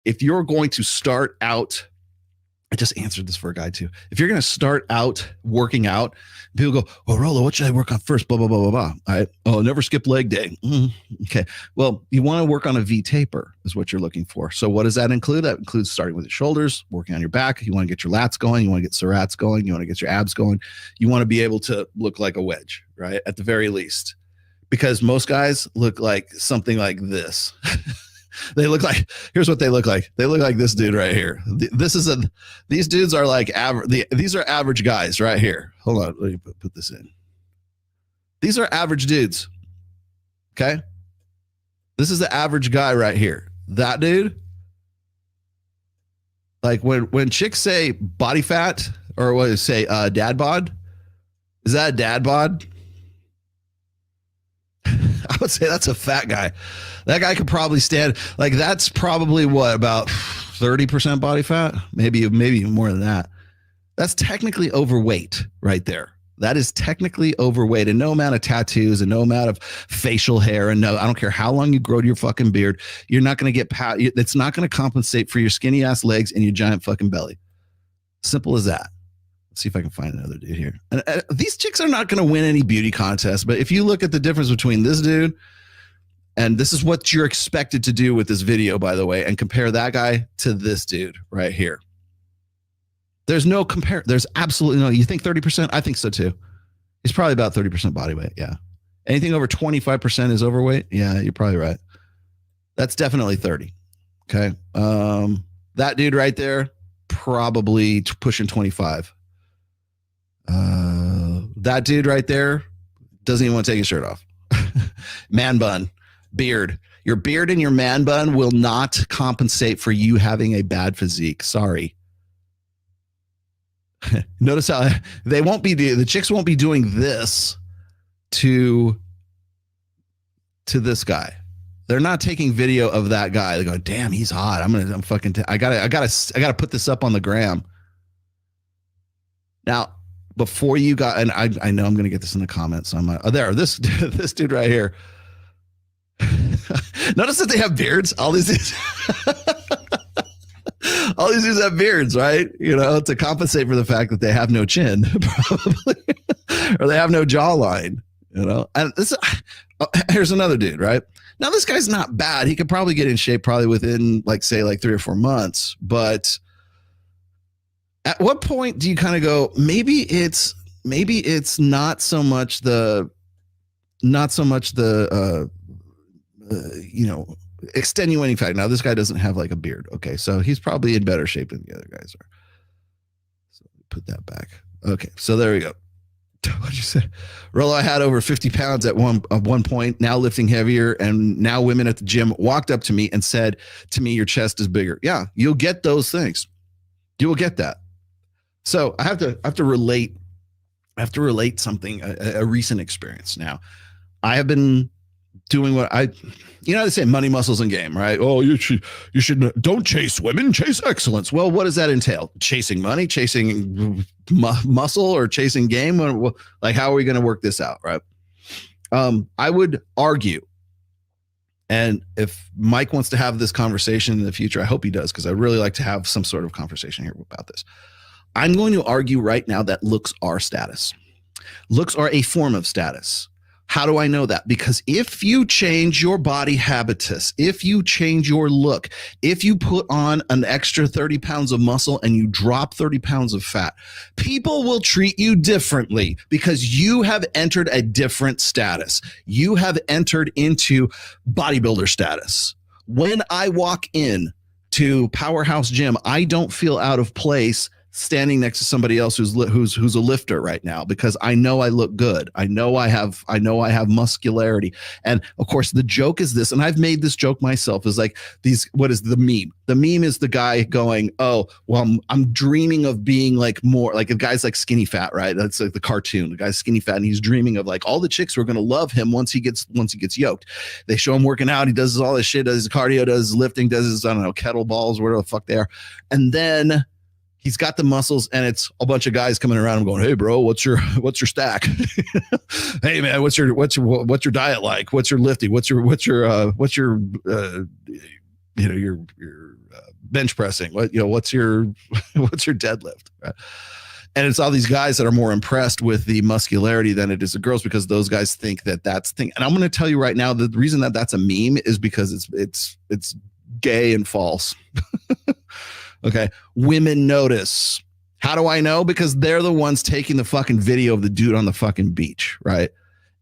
if you're going to start out, I just answered this for a guy too. If you're going to start out working out, people go, well, Rollo, what should I work on first? Blah, blah, blah, blah, blah. All right. Oh, never skip leg day. Okay. Well, you want to work on a V taper is what you're looking for. So what does that include? That includes starting with your shoulders, working on your back. You want to get your lats going. You want to get serrats going. You want to get your abs going. You want to be able to look like a wedge, right? At the very least, because most guys look like something like this. They look like, here's what they look like. They look like this dude right here. These dudes are like average. These are average guys right here. Hold on. Let me put this in. These are average dudes. Okay. This is the average guy right here. That dude. Like when chicks say body fat or what say dad bod, is that a dad bod? I would say that's a fat guy. That guy could probably stand, like that's probably what, about 30% body fat? Maybe even more than that. That's technically overweight right there. That is technically overweight, and no amount of tattoos and no amount of facial hair and no, I don't care how long you grow your fucking beard, you're not going to get, it's not going to compensate for your skinny ass legs and your giant fucking belly. Simple as that. Let's see if I can find another dude here. And these chicks are not going to win any beauty contest, but if you look at the difference between this dude, and this is what you're expected to do with this video, by the way, and compare that guy to this dude right here. There's no compare. There's absolutely no. You think 30%? I think so too. He's probably about 30% body weight. Yeah. Anything over 25% is overweight. Yeah, you're probably right. That's definitely 30. Okay. That dude right there, probably pushing 25. That dude right there doesn't even want to take his shirt off. Man bun, beard. Your beard and your man bun will not compensate for you having a bad physique. Sorry. Notice how the chicks won't be doing this to this guy. They're not taking video of that guy. They go, damn, he's hot. I gotta put this up on the gram. Now, before you got, and I know I'm going to get this in the comments. So I'm like, this dude right here. Notice that they have beards. All these dudes have beards, right? You know, to compensate for the fact that they have no chin, probably, or they have no jawline. You know, and here's another dude, right? Now this guy's not bad. He could probably get in shape probably within like 3 or 4 months, but at what point do you kind of go, maybe it's not so much the extenuating fact. Now this guy doesn't have like a beard. Okay. So he's probably in better shape than the other guys are. So put that back. Okay. So there we go. What'd you say? Rollo, I had over 50 pounds at one point, now lifting heavier. And now women at the gym walked up to me and said to me, your chest is bigger. Yeah. You'll get those things. You will get that. So I have to relate something, a recent experience. Now, I have been doing what they say, money, muscles, and game, right? Oh, you should don't chase women, chase excellence. Well, what does that entail? Chasing money, chasing muscle, or chasing game? Like, how are we going to work this out, right? I would argue, and if Mike wants to have this conversation in the future, I hope he does, because I really like to have some sort of conversation here about this. I'm going to argue right now that looks are status. Looks are a form of status. How do I know that? Because if you change your body habitus, if you change your look, if you put on an extra 30 pounds of muscle and you drop 30 pounds of fat, people will treat you differently because you have entered a different status. You have entered into bodybuilder status. When I walk in to Powerhouse Gym, I don't feel out of place standing next to somebody else who's a lifter right now, because I know I look good. I know I have muscularity. And of course the joke is this, and I've made this joke myself, is like what is the meme? The meme is the guy going, oh, well, I'm dreaming of being like more like a guy's like skinny fat, right? That's like the cartoon. The guy's skinny fat and he's dreaming of like all the chicks who are going to love him once he gets yoked. They show him working out. He does all this shit, does his cardio, does his lifting, does his, I don't know, kettlebells, whatever the fuck they are. And then he's got the muscles, and it's a bunch of guys coming around him going, "Hey, bro, what's your stack? Hey, man, what's your diet like? What's your lifting? What's your bench pressing? What's your what's your deadlift? Right? And it's all these guys that are more impressed with the muscularity than it is the girls, because those guys think that that's the thing. And I'm going to tell you right now, the reason that that's a meme is because it's gay and false. Okay. Women notice. How do I know? Because they're the ones taking the fucking video of the dude on the fucking beach. Right.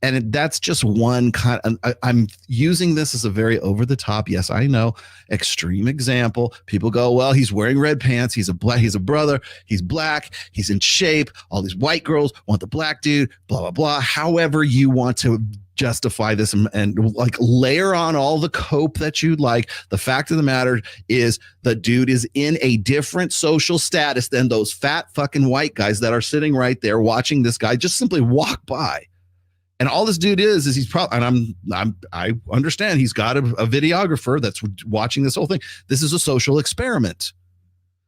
And that's just one kind of, I'm using this as a very over the top. Yes, I know. Extreme example. People go, well, he's wearing red pants. He's a brother. He's black. He's in shape. All these white girls want the black dude, blah, blah, blah. However you want to justify this and like layer on all the cope that you'd like. The fact of the matter is the dude is in a different social status than those fat fucking white guys that are sitting right there watching this guy just simply walk by. And all this dude is he's probably, and I understand he's got a videographer that's watching this whole thing. This is a social experiment.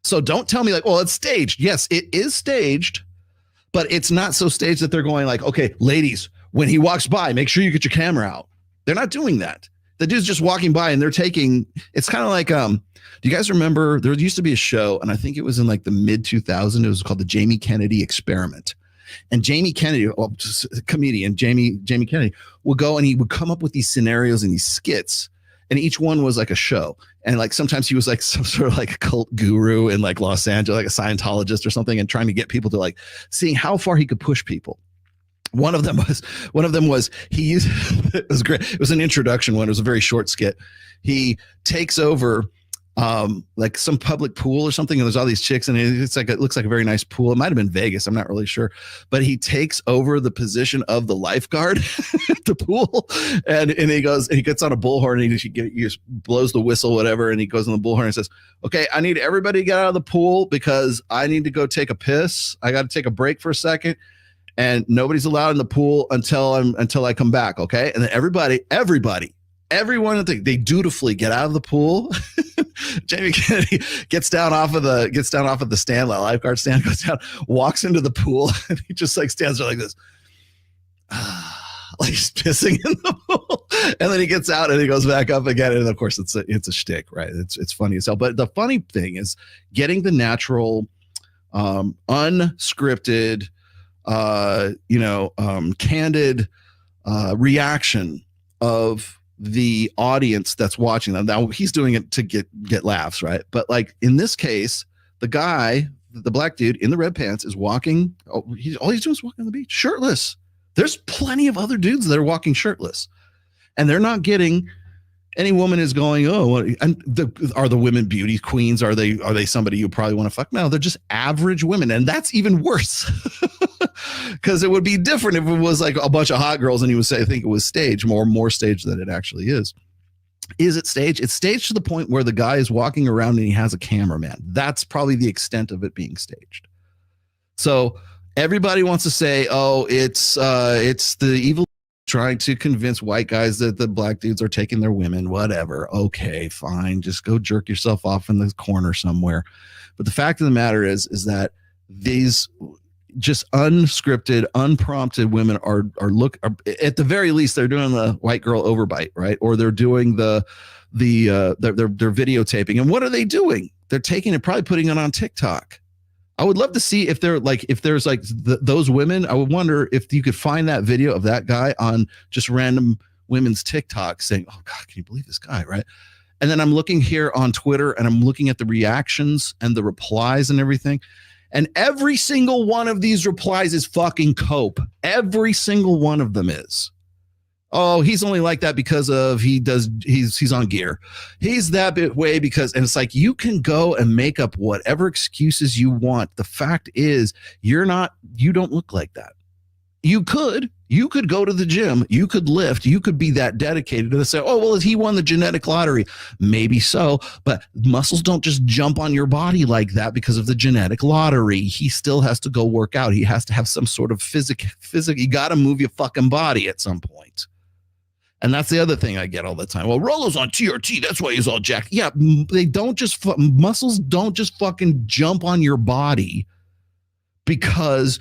So don't tell me like, well, it's staged. Yes, it is staged, but it's not so staged that they're going like, okay, ladies, when he walks by, make sure you get your camera out. They're not doing that. The dude's just walking by and they're taking, it's kind of like, do you guys remember there used to be a show, and I think it was in like the mid 2000s. It was called the Jamie Kennedy Experiment. And Jamie Kennedy, comedian Jamie Kennedy, would go and he would come up with these scenarios and these skits, and each one was like a show. And like sometimes he was like some sort of like a cult guru in like Los Angeles, like a Scientologist or something, and trying to get people to like seeing how far he could push people. One of them was he used it was great. It was an introduction one. It was a very short skit. He takes over like some public pool or something, and there's all these chicks, and it looks like a very nice pool. It might have been Vegas, I'm not really sure, but he takes over the position of the lifeguard at the pool, and he goes and he gets on a bullhorn and he just blows the whistle, whatever, and he goes on the bullhorn and says, okay, I need everybody to get out of the pool because I need to go take a piss. I got to take a break for a second, and nobody's allowed in the pool until I come back. Okay. And then everyone, they dutifully get out of the pool. Jamie Kennedy gets down off of the stand, the lifeguard stand, goes down, walks into the pool, and he just like stands there like this, like he's pissing in the pool. And then he gets out and he goes back up again. And of course it's a shtick, right? It's funny as hell. But the funny thing is getting the natural, unscripted, candid reaction of the audience that's watching them. Now he's doing it to get laughs, right? But like in this case, the guy, the black dude in the red pants is walking. All he's doing is walking on the beach shirtless. There's plenty of other dudes that are walking shirtless, and they're not getting. Any woman is going, oh, and are the women beauty queens? Are they somebody you probably want to fuck? No, they're just average women, and that's even worse. Because it would be different if it was like a bunch of hot girls and you would say, I think it was staged, more staged than it actually is. Is it staged? It's staged to the point where the guy is walking around and he has a cameraman. That's probably the extent of it being staged. So everybody wants to say, oh, it's the evil trying to convince white guys that the black dudes are taking their women, whatever. Okay, fine. Just go jerk yourself off in the corner somewhere. But the fact of the matter is that these just unscripted, unprompted women are at the very least, they're doing the white girl overbite, right? Or they're doing they're videotaping. And what are they doing? They're taking it, probably putting it on TikTok. I would love to see if there's like those women. I would wonder if you could find that video of that guy on just random women's TikTok saying, oh God, can you believe this guy? Right. And then I'm looking here on Twitter and I'm looking at the reactions and the replies and everything. And every single one of these replies is fucking cope. Every single one of them is. Oh, he's only like that because of he's on gear. He's that way because, and it's like, you can go and make up whatever excuses you want. The fact is you don't look like that. You could go to the gym, you could lift, you could be that dedicated to say, oh, well, he won the genetic lottery. Maybe so, but muscles don't just jump on your body like that because of the genetic lottery. He still has to go work out. He has to have some sort of physic. You got to move your fucking body at some point. And that's the other thing I get all the time. Well, Rollo's on TRT. That's why he's all jacked. Yeah, muscles don't just fucking jump on your body because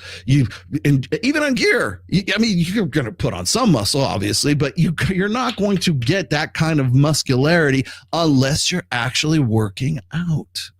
and even on gear, I mean, you're going to put on some muscle, obviously, but you're not going to get that kind of muscularity unless you're actually working out.